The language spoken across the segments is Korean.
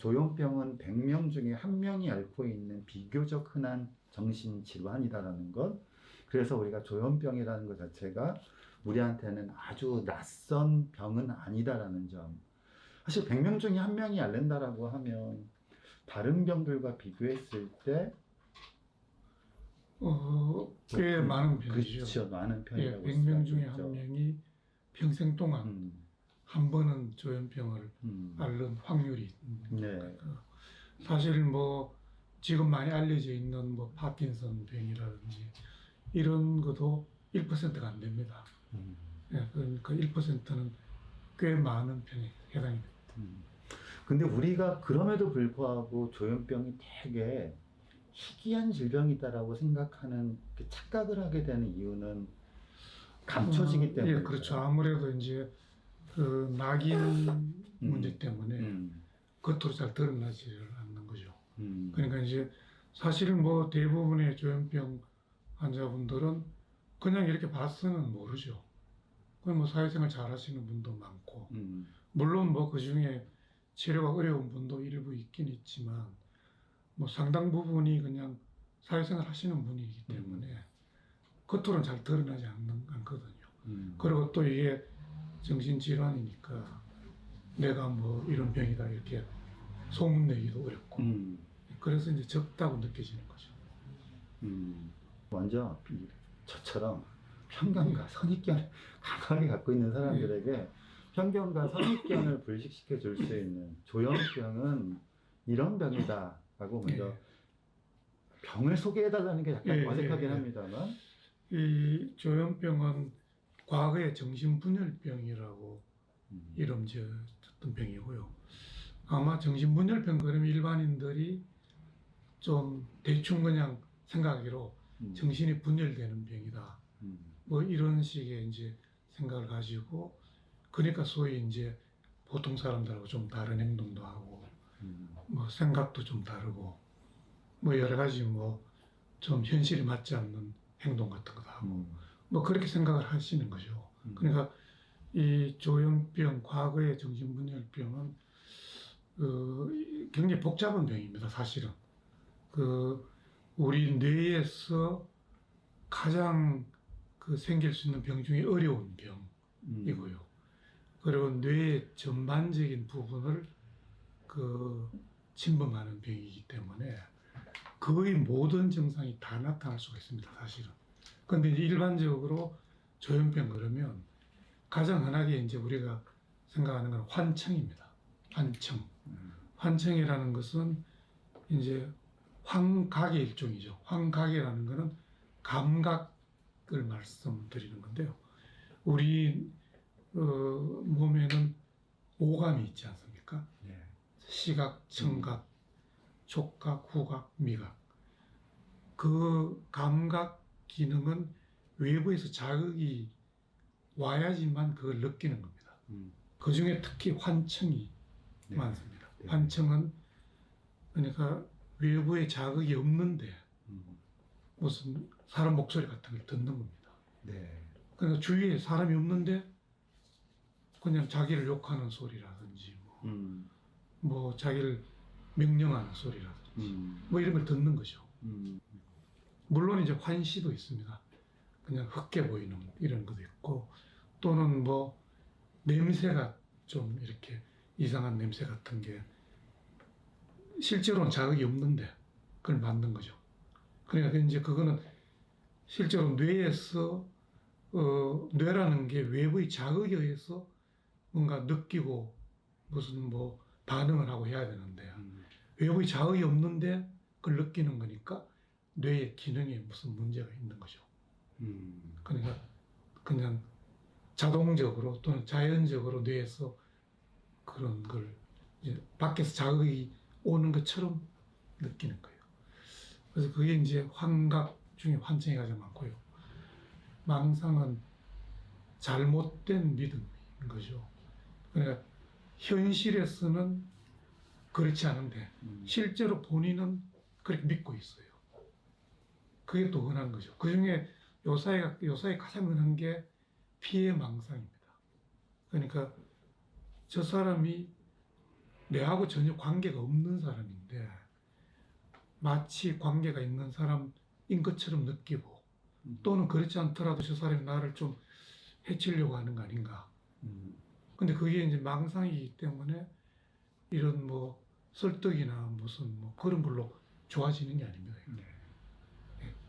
조현병은 100명 중에 1명이 앓고 있는 비교적 흔한 정신질환이다라는 것. 그래서 우리가 조현병이라는 것 자체가 우리한테는 아주 낯선 병은 아니다라는 점. 사실 100명 중에 1명이 앓는다라고 하면 다른 병들과 비교했을 때 꽤 많은 편이죠. 그렇죠. 많은 편이라고 100명 중에 1명이 평생 동안 한 번은 조현병을 앓는 확률이 있는 네. 사실 뭐 지금 많이 알려져 있는 뭐 파킨슨 병이라든지 이런 것도 1%가 안 됩니다. 그러니까 1%는 꽤 많은 편에 해당이 됩니다. 근데 우리가 그럼에도 불구하고 조현병이 되게 희귀한 질병이다라고 생각하는 착각을 하게 되는 이유는 감춰지기 때문에. 예, 그렇죠. 아무래도 이제 그 낙인 문제 때문에 겉으로 잘 드러나지를 않는 거죠. 그러니까 이제 사실 뭐 대부분의 조현병 환자분들은 그냥 이렇게 봐서는 모르죠. 그럼 뭐 사회생활 잘 하시는 분도 많고, 물론 뭐 그 중에 치료가 어려운 분도 일부 있긴 있지만, 뭐 상당 부분이 그냥 사회생활 하시는 분이기 때문에 겉으로는 잘 드러나지 않거든요. 그리고 또 이게 정신질환이니까 내가 뭐 이런 병이다 이렇게 소문내기도 어렵고, 그래서 이제 적다고 느껴지는 거죠. 먼저 저처럼 편견과 선입견을 강하게 갖고 있는 사람들에게 편견과 선입견을 불식시켜 줄 수 있는 조현병은 이런 병이다 라고 먼저 병을 소개해 달라는 게 약간 어색하긴 합니다만, 이 조현병은 과거에 정신분열병이라고 이름 지었던 병이고요. 아마 정신분열병 그러면 일반인들이 좀 대충 그냥 생각하기로 정신이 분열되는 병이다. 뭐 이런 식의 이제 생각을 가지고, 그러니까 소위 이제 보통 사람들하고 좀 다른 행동도 하고, 뭐 생각도 좀 다르고, 뭐 여러 가지 뭐 좀 현실에 맞지 않는 행동 같은 것도 하고, 뭐 그렇게 생각을 하시는 거죠. 그러니까 이 조현병, 과거의 정신분열병은 굉장히 복잡한 병입니다, 사실은. 우리 뇌에서 가장 생길 수 있는 병 중에 어려운 병이고요. 그리고 뇌의 전반적인 부분을 침범하는 병이기 때문에 거의 모든 증상이 다 나타날 수가 있습니다, 사실은. 근데 이제 일반적으로 조현병 그러면 가장 흔하게 이제 우리가 생각하는 건 환청입니다. 환청. 환청이라는 것은 이제 환각의 일종이죠. 환각이라는 것은 감각을 말씀드리는 건데요. 우리 몸에는 오감이 있지 않습니까? 네. 시각, 청각, 촉각, 후각, 미각. 그 감각 기능은 외부에서 자극이 와야지만 그걸 느끼는 겁니다. 그 중에 특히 환청이 많습니다. 환청은 그러니까 외부에 자극이 없는데 무슨 사람 목소리 같은 걸 듣는 겁니다. 그러니까 주위에 사람이 없는데 그냥 자기를 욕하는 소리라든지 뭐 자기를 명령하는 소리라든지 뭐 이런 걸 듣는 거죠. 물론 이제 환시도 있습니다. 그냥 흑게 보이는 이런 것도 있고, 또는 뭐 냄새가 좀 이렇게 이상한 냄새 같은 게 실제로는 자극이 없는데 그걸 만든 거죠. 그러니까 이제 그거는 실제로 뇌에서 뇌라는 게 외부의 자극에 의해서 뭔가 느끼고 무슨 뭐 반응을 하고 해야 되는데 외부의 자극이 없는데 그걸 느끼는 거니까 뇌의 기능에 무슨 문제가 있는 거죠. 그러니까 그냥 자동적으로 또는 자연적으로 뇌에서 그런 걸 이제 밖에서 자극이 오는 것처럼 느끼는 거예요. 그래서 그게 이제 환각 중에 환청이 가장 많고요. 망상은 잘못된 믿음인 거죠. 그러니까 현실에서는 그렇지 않은데 실제로 본인은 그렇게 믿고 있어요. 그게 또 흔한 거죠. 그 중에 요사이 가장 흔한 게 피해 망상입니다. 그러니까 저 사람이 뇌하고 전혀 관계가 없는 사람인데 마치 관계가 있는 사람인 것처럼 느끼고 또는 그렇지 않더라도 저 사람이 나를 좀 해치려고 하는 거 아닌가. 근데 그게 이제 망상이기 때문에 이런 뭐 설득이나 무슨 뭐 그런 걸로 좋아지는 게 아닙니다. 네.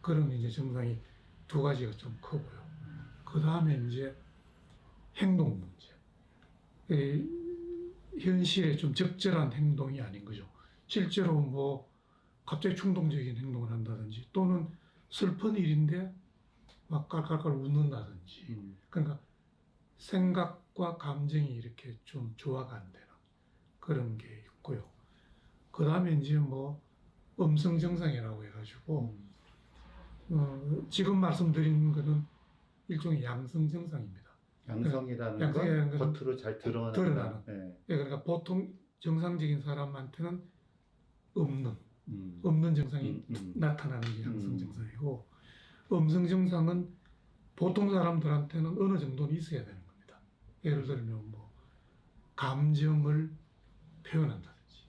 그런 이제 증상이 두 가지가 좀 크고요. 그 다음에 이제 행동 문제. 현실에 좀 적절한 행동이 아닌 거죠. 실제로 뭐 갑자기 충동적인 행동을 한다든지 또는 슬픈 일인데 막 깔깔깔 웃는다든지. 그러니까 생각과 감정이 이렇게 좀 조화가 안 되는 그런 게 있고요. 그 다음에 이제 뭐 음성 증상이라고 해가지고 지금 말씀드린 거는 일종의 양성 증상입니다. 양성이라는 양성이라는 건 건 겉으로 잘 드러나는. 드러나는. 네. 그러니까 보통 정상적인 사람한테는 없는 음. 증상이 나타나는 게 양성 음. 증상이고 음성 증상은 보통 사람들한테는 어느 정도는 있어야 되는 겁니다. 예를 들면 뭐 감정을 표현한다든지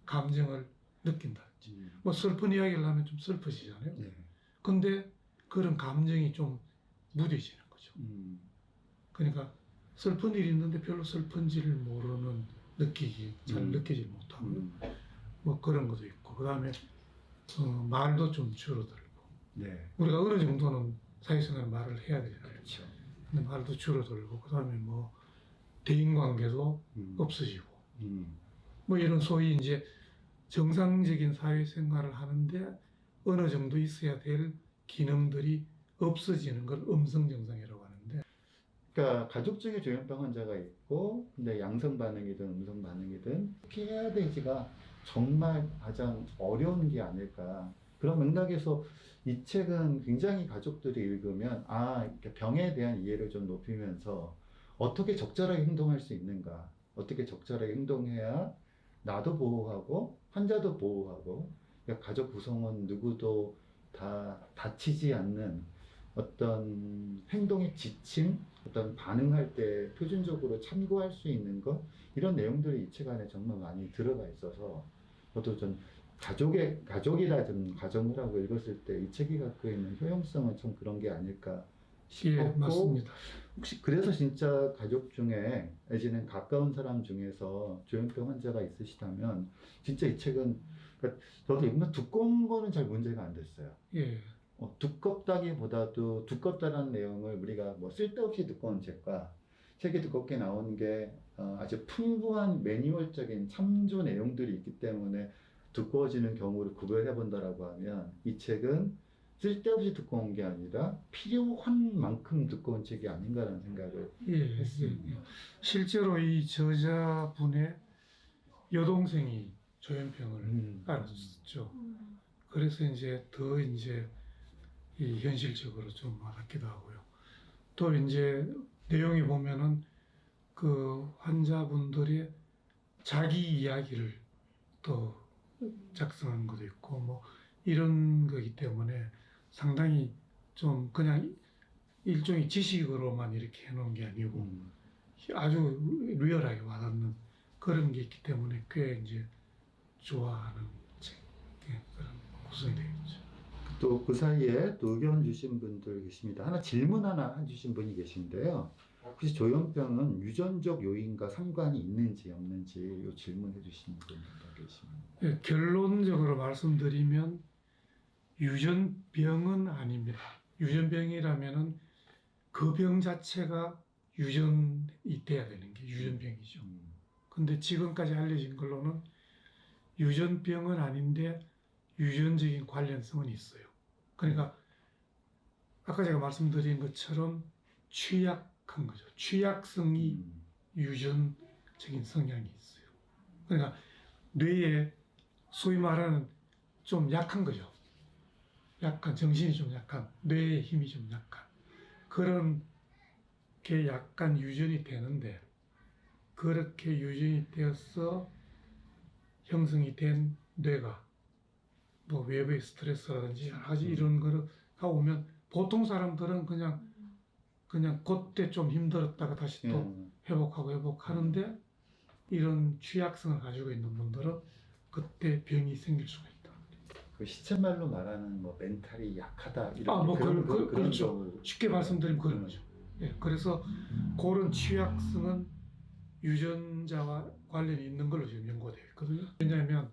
감정을 느낀다든지 뭐 슬픈 이야기를 하면 좀 슬퍼지잖아요. 네. 근데 그런 감정이 좀 무뎌지는 거죠. 그러니까 슬픈 일이 있는데 별로 슬픈지를 모르는 잘 느끼지 못하고 뭐 그런 것도 있고 그 다음에 말도 좀 줄어들고 네. 우리가 어느 정도는 사회생활 말을 해야 되잖아요. 그렇죠. 근데 말도 줄어들고 그 다음에 뭐 대인관계도 없어지고 뭐 이런 소위 이제 정상적인 사회생활을 하는데 어느 정도 있어야 될 기능들이 없어지는 걸 음성 증상이라고 하는데 그러니까 가족 중에 조현병 환자가 있고 근데 양성 반응이든 음성 반응이든 피해야 되지가 정말 가장 어려운 게 아닐까. 그런 맥락에서 이 책은 굉장히 가족들이 읽으면 이렇게 병에 대한 이해를 좀 높이면서 어떻게 적절하게 행동할 수 있는가, 어떻게 적절하게 행동해야 나도 보호하고 환자도 보호하고 그러니까 가족 구성원 누구도 다 다치지 않는 어떤 행동의 지침, 어떤 반응할 때 표준적으로 참고할 수 있는 것 이런 내용들이 이 책 안에 정말 많이 들어가 있어서 저도 좀 가족이라든 가정을 하고 읽었을 때 이 책이 갖고 있는 효용성은 좀 그런 게 아닐까 예, 싶었고 맞습니다. 혹시 그래서 진짜 가족 중에 내지는 가까운 사람 중에서 조현병 환자가 있으시다면 진짜 이 책은 그러니까 저도 읽으면 두꺼운 거는 잘 문제가 안 됐어요. 예, 두껍다기보다도 두껍다는 내용을 우리가 뭐 쓸데없이 두꺼운 책과 책이 두껍게 나오는 게 아주 풍부한 매뉴얼적인 참조 내용들이 있기 때문에 두꺼워지는 경우를 구별해 본다라고 하면 이 책은 쓸데없이 두꺼운 게 아니라 필요한 만큼 두꺼운 책이 아닌가라는 생각을 했습니다. 예. 실제로 이 저자분의 여동생이 조현병을 앓았죠. 그래서 이제 더 이제 이 현실적으로 좀 와닿기도 하고요. 또 이제 내용이 보면은 그 환자분들의 자기 이야기를 또 작성한 것도 있고 뭐 이런 거기 때문에 상당히 좀 그냥 일종의 지식으로만 이렇게 해놓은 게 아니고 아주 리얼하게 와닿는 그런 게 있기 때문에 꽤 이제 좋아하는 책 그런 구성이 되겠죠. 또 그 사이에 또 의견 주신 분들 계십니다. 질문 하나 주신 분이 계신데요. 혹시 조현병은 유전적 요인과 상관이 있는지 없는지 이 질문해 주신 분이 계십니다. 예, 결론적으로 말씀드리면 유전병은 아닙니다. 유전병이라면은 그 병 자체가 유전이 돼야 되는 게 유전병이죠. 근데 지금까지 알려진 걸로는 유전병은 아닌데 유전적인 관련성은 있어요. 그러니까 아까 제가 말씀드린 것처럼 취약한 거죠. 취약성이 유전적인 성향이 있어요. 그러니까 뇌에 소위 말하는 좀 약한 거죠. 약간 정신이 좀 약한, 뇌의 힘이 좀 약한 그런 게 약간 유전이 되는데 그렇게 유전이 되어서 형성이 된 뇌가 뭐 외부의 스트레스라든지 여러 가지 이런 거가 오면 보통 사람들은 그냥 그때 좀 힘들었다가 다시 또 회복하는데 이런 취약성을 가지고 있는 분들은 그때 병이 생길 수가 있다. 그 시쳇말로 말하는 뭐 멘탈이 약하다 이렇게 뭐 그런 그렇죠. 경우. 쉽게 말씀드리면 그런 거죠. 예, 그래서 그런 취약성은 유전자와 관련이 있는 걸로 지금 연구되어 있거든요. 왜냐하면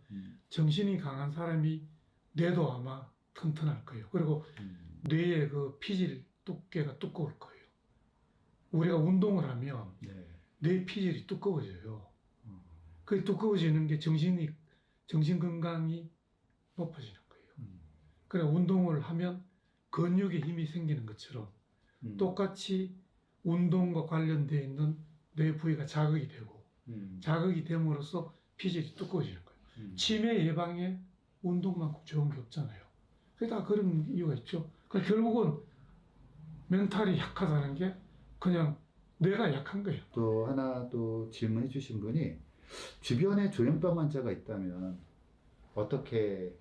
정신이 강한 사람이 뇌도 아마 튼튼할 거예요. 그리고 뇌의 그 피질 두께가 두꺼울 거예요. 우리가 운동을 하면 네. 뇌 피질이 두꺼워져요. 그 두꺼워지는 게 정신 건강이 높아지는 거예요. 그래 운동을 하면 근육에 힘이 생기는 것처럼 똑같이 운동과 관련되어 있는 뇌 부위가 자극이 되고 자극이 됨으로써 피질이 두꺼워지는 거예요. 치매 예방에 운동만큼 좋은 게 없잖아요. 그게 다 그런 이유가 있죠. 그러니까 결국은 멘탈이 약하다는 게 그냥 뇌가 약한 거예요. 또 하나 또 질문해 주신 분이 주변에 조현병 환자가 있다면 어떻게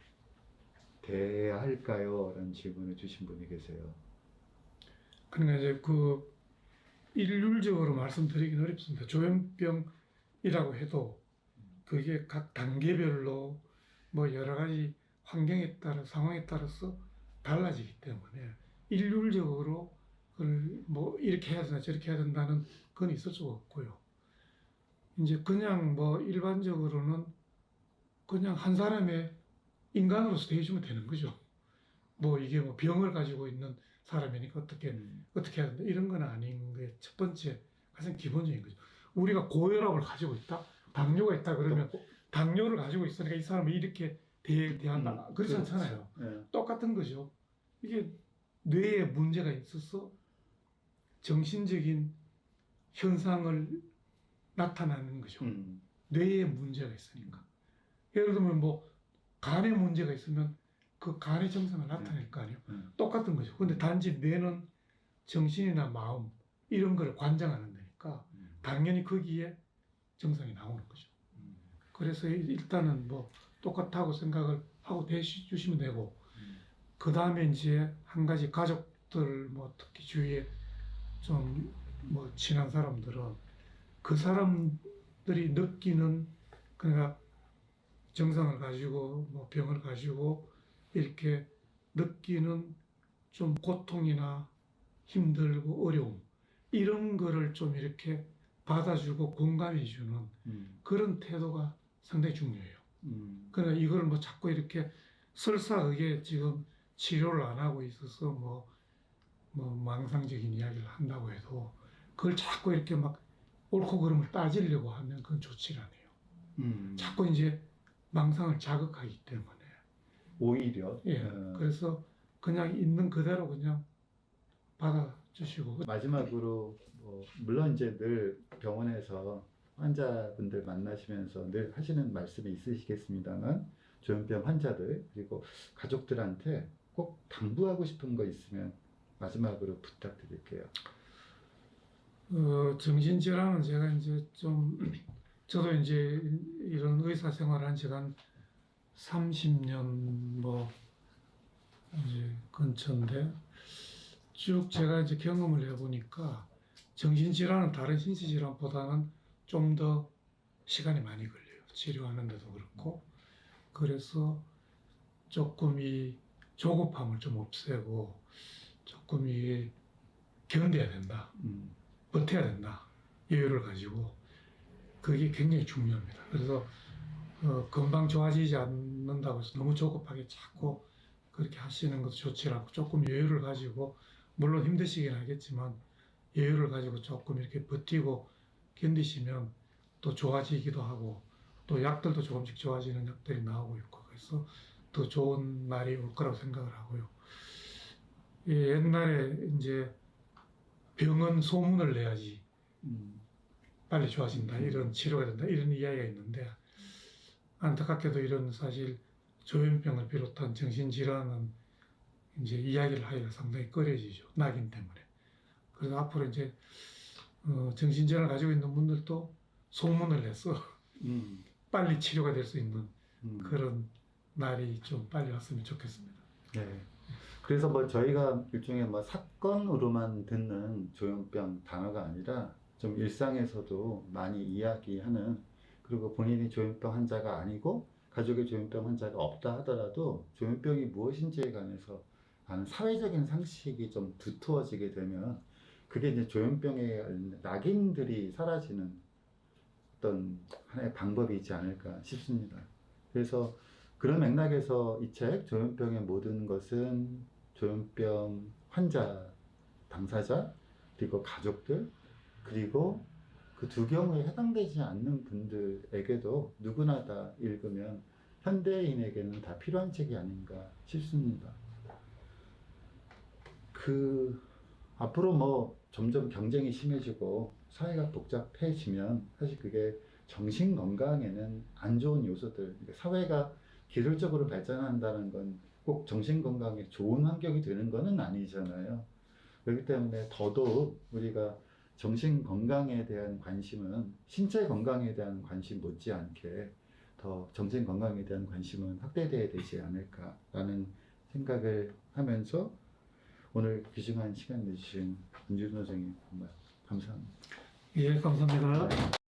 대해야 할까요? 라는 질문을 주신 분이 계세요. 그러니까 이제 그 일률적으로 말씀드리긴 어렵습니다. 조현병이라고 해도 그게 각 단계별로 뭐 여러 가지 환경에 따라 상황에 따라서 달라지기 때문에 일률적으로 그걸 뭐 이렇게 해야 된다 저렇게 해야 된다는 건 있을 수가 없고요. 이제 그냥 뭐 일반적으로는 그냥 한 사람의 인간으로서 대해주면 되는 거죠. 뭐 이게 뭐 병을 가지고 있는 사람이니까 어떻게 해야 된다 이런 건 아닌 게 첫 번째 가장 기본적인 거죠. 우리가 고혈압을 가지고 있다, 당뇨가 있다 그러면 당뇨를 가지고 있으니까 이 사람을 이렇게 대한다 그렇지 않잖아요. 네. 똑같은 거죠. 이게 뇌에 문제가 있어서 정신적인 현상을 나타나는 거죠. 뇌에 문제가 있으니까. 예를 들면 뭐 간에 문제가 있으면 그 간의 증상을 나타낼 거 아니에요. 똑같은 거죠. 근데 단지 뇌는 정신이나 마음 이런 걸 관장하는 데니까 당연히 거기에 증상이 나오는 거죠. 그래서 일단은 뭐 똑같다고 생각을 하고 대해주시면 되고 그 다음에 이제 한 가지 가족들 뭐 특히 주위에 좀 뭐 친한 사람들은 그 사람들이 느끼는 그러니까 증상을 가지고 뭐 병을 가지고 이렇게 느끼는 좀 고통이나 힘들고 어려움 이런 거를 좀 이렇게 받아주고 공감해주는 그런 태도가 상당히 중요해요. 그러니까 이거를 뭐 자꾸 이렇게 설사하게 지금 치료를 안 하고 있어서 뭐 망상적인 이야기를 한다고 해도 그걸 자꾸 이렇게 막 옳고 그름을 따지려고 하면 그건 좋지 않아요. 자꾸 이제 망상을 자극하기 때문에 오히려 그래서 그냥 있는 그대로 그냥 받아주시고 마지막으로 물론 이제 늘 병원에서 환자분들 만나시면서 늘 하시는 말씀이 있으시겠습니다만 조현병 환자들 그리고 가족들한테 꼭 당부하고 싶은 거 있으면 마지막으로 부탁드릴게요. 정신질환은 제가 이제 좀 저도 이제 이런 의사 생활한 지가 한 30년 뭐 이제 근처인데 쭉 제가 이제 경험을 해보니까 정신질환은 다른 신체질환보다는 좀 더 시간이 많이 걸려요. 치료하는데도 그렇고 그래서 조금 이 조급함을 좀 없애고 조금 이 견뎌야 된다. 버텨야 된다. 여유를 가지고 그게 굉장히 중요합니다. 그래서 금방 좋아지지 않는다고 해서 너무 조급하게 자꾸 그렇게 하시는 것도 좋지 않고 조금 여유를 가지고 물론 힘드시긴 하겠지만 여유를 가지고 조금 이렇게 버티고 견디시면 또 좋아지기도 하고 또 약들도 조금씩 좋아지는 약들이 나오고 있고 그래서 더 좋은 날이 올 거라고 생각을 하고요. 옛날에 이제 병은 소문을 내야지 빨리 좋아진다 이런 치료가 된다 이런 이야기가 있는데 안타깝게도 이런 사실 조현병을 비롯한 정신질환은 이제 이야기를 하기가 상당히 꺼려지죠. 낙인 때문에. 그래서 앞으로 이제 정신질환을 가지고 있는 분들도 소문을 내서 빨리 치료가 될 수 있는 그런 날이 좀 빨리 왔으면 좋겠습니다. 네. 그래서 뭐 저희가 일종의 뭐 사건으로만 듣는 조현병 단어가 아니라 좀 일상에서도 많이 이야기하는 그리고 본인이 조현병 환자가 아니고 가족의 조현병 환자가 없다 하더라도 조현병이 무엇인지에 관해서 아는 사회적인 상식이 좀 두터워지게 되면 그게 이제 조현병의 낙인들이 사라지는 어떤 하나의 방법이지 않을까 싶습니다. 그래서 그런 맥락에서 이 책 조현병의 모든 것은 조현병 환자, 당사자, 그리고 가족들, 그리고 그 두 경우에 해당되지 않는 분들에게도 누구나 다 읽으면 현대인에게는 다 필요한 책이 아닌가 싶습니다. 앞으로 뭐 점점 경쟁이 심해지고 사회가 복잡해지면 사실 그게 정신 건강에는 안 좋은 요소들, 그러니까 사회가 기술적으로 발전한다는 건 꼭 정신 건강에 좋은 환경이 되는 것은 아니잖아요. 그렇기 때문에 더더욱 우리가 정신 건강에 대한 관심은 신체 건강에 대한 관심 못지않게 더 정신 건강에 대한 관심은 확대돼야 되지 않을까라는 생각을 하면서 오늘 귀중한 시간 내주신 김준호 선생님 정말 감사합니다. 예, 감사합니다.